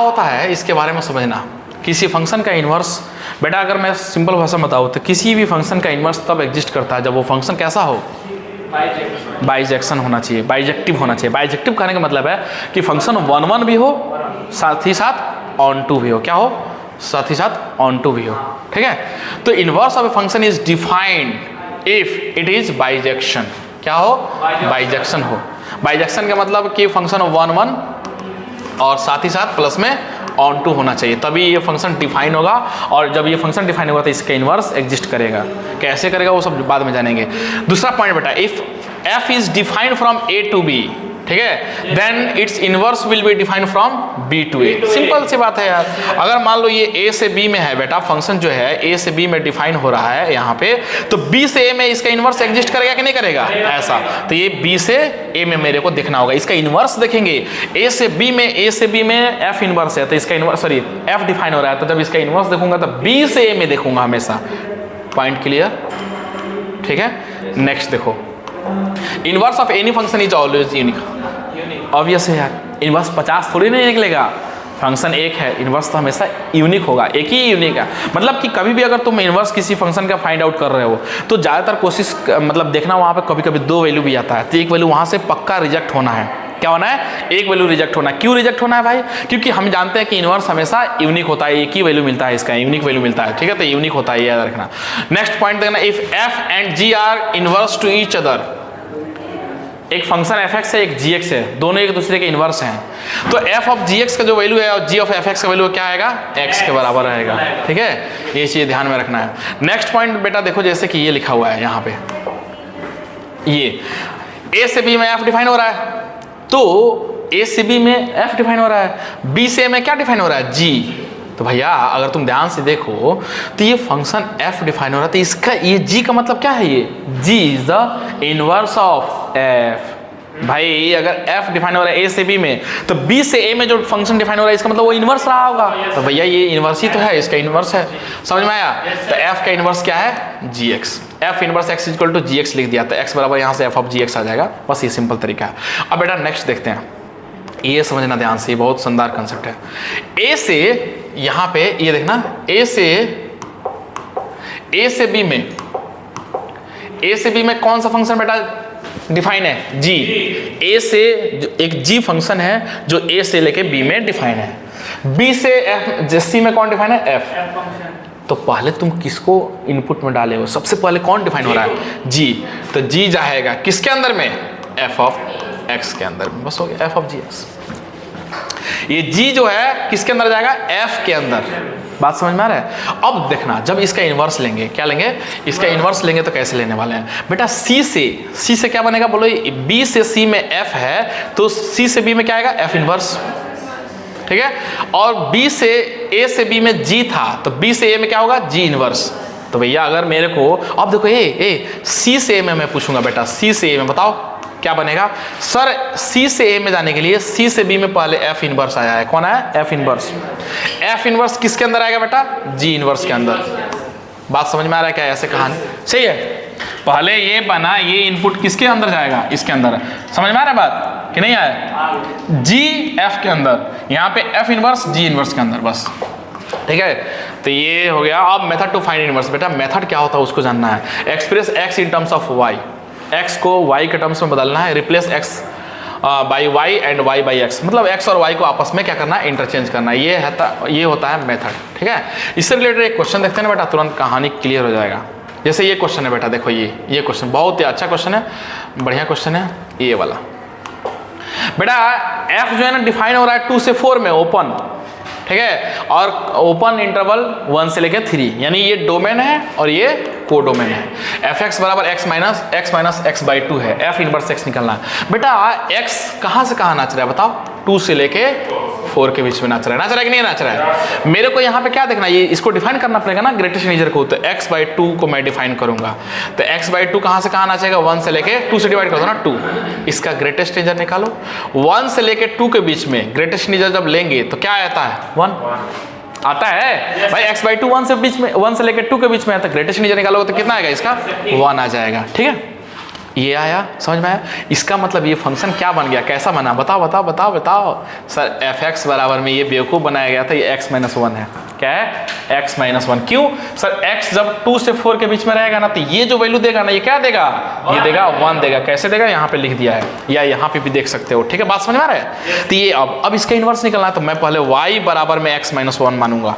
होता है इसके बारे में समझना। किसी फंक्शन का इन्वर्स, बेटा अगर मैं सिंपल भाषा में बताऊँ तो किसी भी फंक्शन का इन्वर्स तब एग्जिस्ट करता है जब वो फंक्शन कैसा हो, बाइजेक्शन होना चाहिए, बाइजेक्टिव होना चाहिए। बाइजेक्टिव कहने का मतलब है कि फंक्शन 1 भी हो साथ ही साथ ऑन टू भी हो, क्या हो, साथ ही साथ ऑन टू भी हो, ठीक है। तो inverse of a function is defined if it is bijection, क्या हो, बाइजेक्शन हो। बाइजेक्शन का मतलब कि फंक्शन 1 और साथ ही साथ प्लस में ऑन टू होना चाहिए, तभी ये फंक्शन डिफाइन होगा। और जब ये फंक्शन डिफाइन होगा तो इसका इन्वर्स एग्जिस्ट करेगा। कैसे करेगा वो सब बाद में जानेंगे। दूसरा पॉइंट बेटा, if f is defined from a to b, ठीक है, then it's inverse will be defined from b to a। Simple सी बात है यार। अगर मान लो ये a से b में है बेटा, फंक्शन जो है a से b में डिफाइन हो रहा है यहाँ पे, तो b से a में इसका इनवर्स एग्जिस्ट करेगा कि नहीं करेगा, ऐसा। तो ये b से a में मेरे को देखना होगा, इसका इनवर्स देखेंगे। a से b में f इनवर्स है, तो इसका इनवर्स, सॉरी f डिफाइन हो रहा है, तो जब इसका इनवर्स देखूंगा तो b से a में देखूंगा हमेशा। पॉइंट क्लियर, ठीक है। नेक्स्ट देखो, inverse of any function is always unique. Obvious है यार, इनवर्स 50 थोड़ी नहीं निकलेगा, फंक्शन एक है, इनवर्स तो हमेशा यूनिक होगा, एक ही यूनिक है। मतलब कि कभी भी अगर तुम इनवर्स किसी फंक्शन का फाइंड आउट कर रहे हो तो ज़्यादातर कोशिश मतलब देखना वहाँ पे कभी कभी 2 वैल्यू भी आता है, तो एक वैल्यू वहाँ से पक्का रिजेक्ट होना है। क्या होना है, एक वैल्यू रिजेक्ट होना है। क्यों रिजेक्ट होना है भाई, क्योंकि हम जानते हैं कि इनवर्स हमेशा यूनिक होता है, एक ही वैल्यू मिलता है इसका, यूनिक वैल्यू मिलता है, ठीक है, तो यूनिक होता है, याद रखना। नेक्स्ट पॉइंट देखना, if f and g are inverse two each other. एक फंक्शन fx है, एक gx है, दोनों एक दूसरे के इनवर्स हैं, तो f ऑफ gx का जो वैल्यू है और g ऑफ fx का वैल्यू क्या आएगा, x के बराबर रहेगा, ठीक है। ये चीज ध्यान में रखना है। नेक्स्ट पॉइंट बेटा देखो, जैसे कि ये लिखा हुआ है यहाँ पे, ये a से b में f डिफाइन हो रहा है, तो a से b में f डिफाइन हो रहा है, b से a में क्या डिफाइन हो रहा है, g। तो भैया अगर तुम ध्यान से देखो तो ये फंक्शन f डिफाइन हो रहा है, तो इसका ये g का मतलब क्या है, ये g is the inverse of f। भाई अगर f डिफाइन हो रहा है a से b में, तो b से a में जो फंक्शन डिफाइन हो रहा है इसका मतलब वो इनवर्स रहा होगा। तो भैया ये इनवर्स ही तो है, इसका इनवर्स है, समझ में आया। तो f का इनवर्स क्या है, gx। f inverse x equal to gx लिख दिया, तो x बराबर यहाँ से f ऑफ gx आ जाएगा। बस ये सिंपल तरीका है। अब बेटा नेक्स्ट देखते हैं, ये समझना ध्यान से, बहुत शानदार कंसेप्ट है। a से यहाँ पे ये देखना, a से b में कौन सा फंक्शन बेटा डिफाइन है, g। a से एक g फंक्शन है जो a से लेके b में डिफाइन है। b से f, c में कौन डिफाइन है, f। तो पहले तुम किसको इनपुट में डाले हो, सबसे पहले कौन डिफाइन हो रहा है, g। तो g जाएगा किसके अंदर में, f ऑफ x के अंदर में, बस हो गया, f ऑफ gx। ये g जो है किसके अंदर जाएगा, f के अंदर। बात समझ में आ रहा है। अब देखना, जब इसका इन्वर्स लेंगे, क्या लेंगे, इसका इन्वर्स लेंगे, तो कैसे लेने वाले हैं बेटा, c से क्या बनेगा, बोलो b से c में f है, तो c से b में क्या आएगा, f इन्वर्स, ठीक है। और b से a से b में g था, तो b से a में क्या होगा, g इन्वर्स। तो भैया अगर मेरे को, अब देखो c से a में मैं पूछूंगा बेटा, c से a में बताओ क्या बनेगा। सर c से a में जाने के लिए c से b में पहले f इनवर्स आया है, कौन आया, f इनवर्स। f इनवर्स किसके अंदर आएगा बेटा, g इनवर्स के अंदर। बात समझ में आ रहा है क्या, ऐसे कहानी सही है। पहले ये बना, ये इनपुट किसके अंदर जाएगा, इसके अंदर। समझ में आ रहा है बात कि नहीं आया, g f के अंदर, यहाँ पे f इनवर्स g इनवर्स के अंदर, बस ठीक है। तो ये हो गया। अब मेथड टू फाइंड इनवर्स, बेटा मेथड क्या होता है उसको जानना है। Express x in terms of y, x को y के टर्म्स में बदलना है, replace x by y and y by x, मतलब x और y को आपस में क्या करना है, इंटरचेंज करना है। ये होता है मेथड, ठीक है। इससे रिलेटेड एक क्वेश्चन देखते हैं ना बेटा, तुरंत कहानी क्लियर हो जाएगा। जैसे ये क्वेश्चन है बेटा, देखो ये क्वेश्चन बहुत ही अच्छा क्वेश्चन है, बढ़िया क्वेश्चन है ये वाला। बेटा f जो है ना डिफाइन हो रहा है 2 से 4 में ओपन, ठीक है, और ओपन इंटरवल 1 से लेकर 3, यानी ये डोमेन है और ये कोडोमेन है। fx बराबर x माइनस x बाई 2 है, f इनवर्स x निकलना है। बेटा x कहाँ से कहाँ नाच रहा है बताओ, 2 से लेके 4 के बीच में नाच रहा है कि नहीं नाच रहा है। मेरे को यहाँ पे क्या देखना, ये इसको डिफाइन करना पड़ेगा ना ग्रेटेस्ट इंटीजर को, तो x बाई 2 को मैं डिफाइन करूंगा। तो x बाई 2 कहाँ से कहाँ नाचेगा, 1 से लेके 2 से डिवाइड कर दो ना 2, इसका ग्रेटेस्ट इंटीजर निकालो। 1 से लेके 2 के बीच में ग्रेटेस्ट इंटीजर जब लेंगे तो क्या आता है, 1 आता है भाई। x बाई 2 1 से बीच में, 1 से लेकर 2 के बीच में आता है, ग्रेटेस्ट इंटीजर निकालोगे तो कितना आएगा इसका, 1 आ जाएगा, ठीक है। ये आया, समझ में आया? इसका मतलब ये फंक्शन क्या बन गया, कैसा बना, बताओ बताओ बताओ बताओ। सर एफ एक्स बराबर में ये बेवकूफ़ बनाया गया था, ये x माइनस 1 है। क्या है? x minus 1। क्यों सर? x जब 2 से 4 के बीच में रहेगा ना, तो ये जो वैल्यू देगा ना, ये क्या देगा? ये देगा 1 देगा। कैसे देगा? यहाँ पे लिख दिया है, या यहाँ पे भी देख सकते हो। ठीक है, बात समझ में आ रहा है? तो ये अब इसका इन्वर्स निकलना है, तो मैं पहले y बराबर में x माइनस 1 मानूंगा।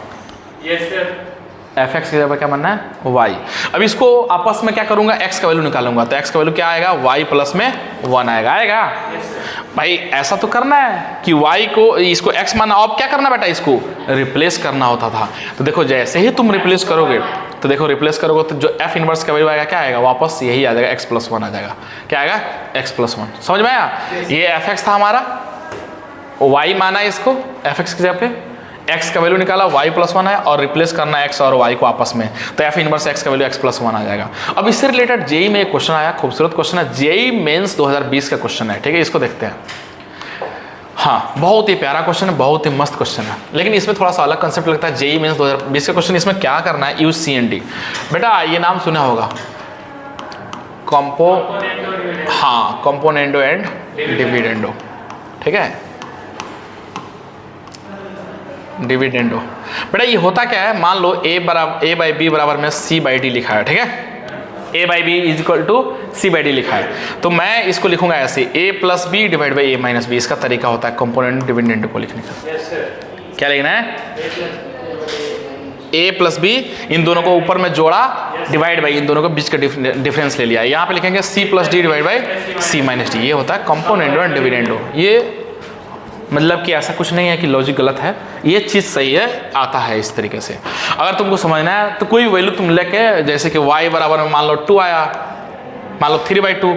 एफ एक्स की जगह क्या बनना है? y। अब इसको आपस में क्या करूंगा? x का वैल्यू निकालूंगा, तो x का वैल्यू क्या आएगा? y प्लस में 1 आएगा। आएगा भाई, ऐसा तो करना है कि y को इसको x माना। अब क्या करना बेटा? इसको रिप्लेस करना होता था। तो देखो जैसे ही तुम रिप्लेस करोगे, तो देखो रिप्लेस करोगे तो जो f इनवर्स का वैल्यू आएगा क्या आएगा? वापस यही आ जाएगा, x प्लस 1 आ जाएगा। क्या आएगा? x plus 1। समझ में आया? ये एफ एक्स था हमारा, y माना इसको एफ एक्स की जगह पे, x का वैल्यू निकाला, y प्लस 1 है, और रिप्लेस करना x और y को आपस में, तो f इनवर्स x का वैल्यू x प्लस 1 आ जाएगा। अब इससे रिलेटेड जेई में एक क्वेश्चन आया, खूबसूरत क्वेश्चन है, जेई मेंस 2020 का क्वेश्चन है। ठीक है, इसको देखते हैं। हाँ, बहुत ही प्यारा क्वेश्चन है, बहुत ही मस्त क्वेश्चन है, लेकिन इसमें थोड़ा सा अलग कंसेप्ट लगता है। जेई मेंस 2020 का क्वेश्चन, इसमें क्या करना है? Use CND। बेटा ये नाम सुना होगा, कंपोनेंडो एंड डिविडेंडो। ठीक है, डिविडेंडो। बेटा ये होता क्या है? मान लो a बाई बी बराबर में c बाई डी लिखा है। ठीक है, a by B is equal to c by D लिखा है, तो मैं इसको लिखूंगा ऐसे, a plus B divide by a minus B. इसका तरीका होता है कंपोनेंट डिविडेंडो को लिखने का। क्या लिखना है? a प्लस बी, इन दोनों को ऊपर में जोड़ा, डिवाइड बाई इन दोनों को बीच का डिफरेंस ले लिया। यहाँ पे लिखेंगे c plus D divide by c minus D. ये होता है कंपोनेंडो एंड डिविडेंडो। ये मतलब कि ऐसा कुछ नहीं है कि लॉजिक गलत है, ये चीज़ सही है, आता है इस तरीके से। अगर तुमको समझना है तो कोई वैल्यू तुम लेके, जैसे कि y बराबर में मान लो 2 आया, मान लो 3/2।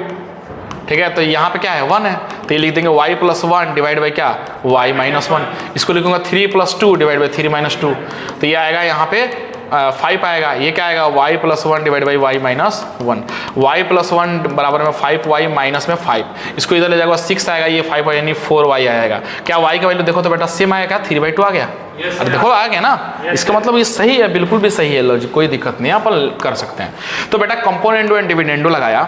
ठीक है, तो यहाँ पे क्या है? 1 है, तो ये लिख देंगे y प्लस 1 डिवाइड बाई क्या? y minus 1। इसको लिखूंगा 3 प्लस 2 डिवाइड बाई 3 माइनस 2, तो ये आएगा यहाँ पे 5 आएगा। ये क्या आएगा? y plus 1 divide by y minus 1। y plus 1 बराबर में 5y माइनस में 5। इसको इधर ले जाएगा 6 आएगा, ये 5 यानी 4y आएगा। क्या y का वैल्यू देखो तो बेटा सेम आएगा, 3/2 आ गया। अरे देखो आ गया ना, इसका मतलब ये सही है, बिल्कुल भी सही है लॉजिक, कोई दिक्कत नहीं है, अपन कर सकते हैं। तो बेटा कंपोनेंडो एंड डिविडेंडो लगाया,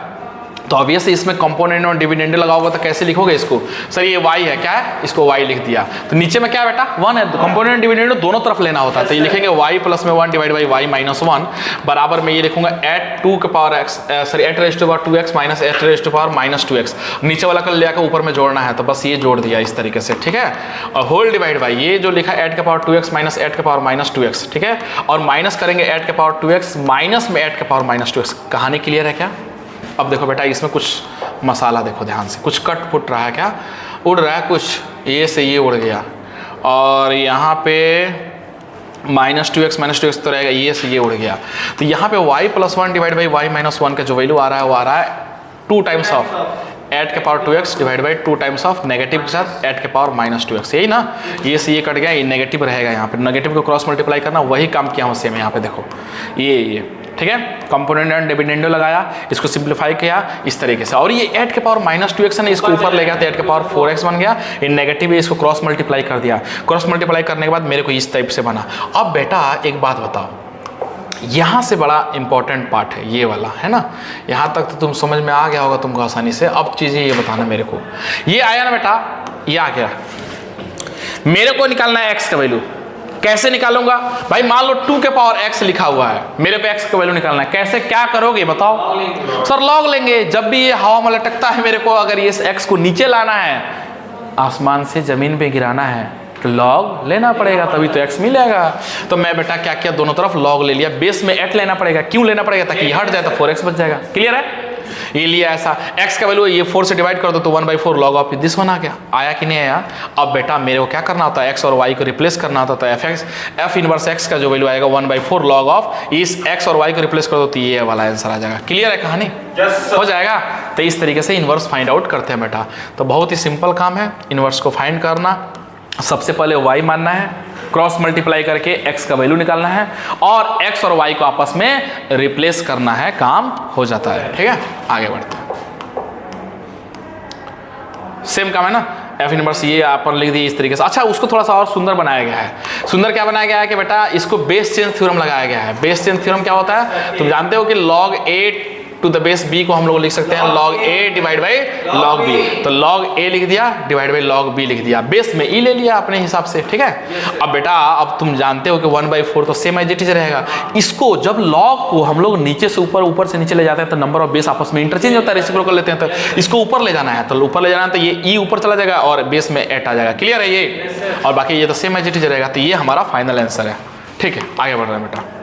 तो ऑब्वियसली इसमें कंपोनेंडो और डिविडेंडो लगाओगे तो कैसे लिखोगे इसको? सर ये y है, क्या है? इसको y लिख दिया, तो नीचे में क्या बेटा? 1 है। तो कंपोनेंट डिविडेंडो दोनों तरफ लेना होता है, तो ये लिखेंगे y प्लस में 1 डिवाइड बाई y माइनस 1 बराबर में ये लिखूंगा एट 2 के power x, sorry a raise to power 2x minus a raise to power minus 2x। नीचे वाला कर ले आकर ऊपर में जोड़ना है, तो बस ये जोड़ दिया इस तरीके से। ठीक है, और होल डिवाइड बाई ये जो लिखा एट के पावर 2x माइनस एट के पावर माइनस 2x। ठीक है, और माइनस करेंगे एट के पावर 2x माइनस में एट के पावर माइनस 2x। कहानी क्लियर है क्या? अब देखो बेटा इसमें कुछ मसाला देखो ध्यान से, कुछ कट फुट रहा है, क्या उड़ रहा है? कुछ ये से ये उड़ गया, और यहाँ पे माइनस 2x माइनस 2x तो रहेगा, ये से ये उड़ गया। तो यहाँ पे y plus 1 divide by y minus 1 का जो वैल्यू आ रहा है वो आ रहा है 2 टाइम्स ऑफ एट के power 2x divide by 2 times of negative के साथ एट के पावर माइनस 2x। यही ना, ये से ये कट गया, ये नेगेटिव रहेगा, यहाँ पे नेगेटिव को क्रॉस मल्टीप्लाई करना, वही काम किया हूँ सेम यहाँ पे देखो ये। ठीक है, कंपोनेंट एंड डिविडेंडो लगाया, इसको सिंप्लीफाई किया इस तरीके से, और ये एट के पावर माइनस 2x है, इसको ऊपर ले गया तो एट के पावर 4x बन गया। ये नेगेटिव है, इसको क्रॉस मल्टीप्लाई कर दिया, क्रॉस मल्टीप्लाई करने के बाद मेरे को इस टाइप से बना। अब बेटा एक बात बताओ, यहाँ से बड़ा इंपॉर्टेंट पार्ट है ये वाला, है ना? यहाँ तक तो तुम समझ में आ गया होगा तुमको आसानी से। अब चीज़ें ये बताना मेरे को, ये आया ना बेटा, ये आ गया, मेरे को निकालना है x का वैल्यू। कैसे निकालूंगा भाई? मान लो 2 के पावर x लिखा हुआ है, मेरे पे x का वैल्यू निकालना है, कैसे क्या करोगे बताओ? सर लॉग लेंगे। जब भी ये हवा में लटकता है, मेरे को अगर ये x को नीचे लाना है, आसमान से जमीन पे गिराना है, तो लॉग लेना पड़ेगा, तभी तो x मिलेगा। तो मैं बेटा क्या किया, दोनों तरफ लॉग ले लिया, बेस में 8 लेना पड़ेगा। क्यों लेना पड़ेगा? ताकि हट जाए तो 4x बच जाएगा। क्लियर है? ये लिया ऐसा, x का वैल्यू ये 4 से डिवाइड कर दो तो 1/4 लॉग ऑफ दिस वन आ गया। आया कि नहीं आया? अब बेटा मेरे को क्या करना होता है, x और y को रिप्लेस करना होता है। तो f इनवर्स x का जो वैल्यू आएगा 1/4 लॉग ऑफ इस x और y को रिप्लेस कर दो तो ये वाला आंसर आ जाएगा। क्लियर है कहानी? हो जाएगा। तो इस तरीके से इनवर्स फाइंड आउट करते हैं बेटा। तो बहुत ही सिंपल काम है इनवर्स को फाइंड करना। सबसे पहले y मानना है, क्रॉस मल्टीप्लाई करके x का वैल्यू निकालना है, और x और y को आपस में रिप्लेस करना है, काम हो जाता है। ठीक है, आगे बढ़ते हैं। सेम काम है ना, f इनवर्स ये आप पर लिख दिए इस तरीके से। अच्छा, उसको थोड़ा सा और सुंदर बनाया गया है। सुंदर क्या बनाया गया है कि बेटा इसको बेस चेंज थ्योरम लगाया गया है। बेस चेंज थ्योरम क्या होता है? तुम जानते हो कि log 8 to the base b को हम लोग लिख सकते हैं log a divide by log b। तो log a लिख दिया डिवाइड बाई log b लिख दिया, बेस में e ले लिया अपने हिसाब से, ठीक है। अब बेटा अब तुम जानते हो कि 1/4 तो सेम एज इट इज रहेगा। इसको जब log को हम लोग नीचे से ऊपर, ऊपर से नीचे ले जाते हैं तो नंबर ऑफ बेस आपस में इंटरचेंज होता है, रेसिप्रोकल लेते हैं। तो इसको ऊपर ले जाना है, तो ऊपर ले जाना है तो ये e ऊपर चला जाएगा और बेस में 8 आ जाएगा। क्लियर है ये? और बाकी ये तो सेम एज इट इज रहेगा। तो ये हमारा फाइनल आंसर है, ठीक है। आगे बढ़ रहे हैं बेटा।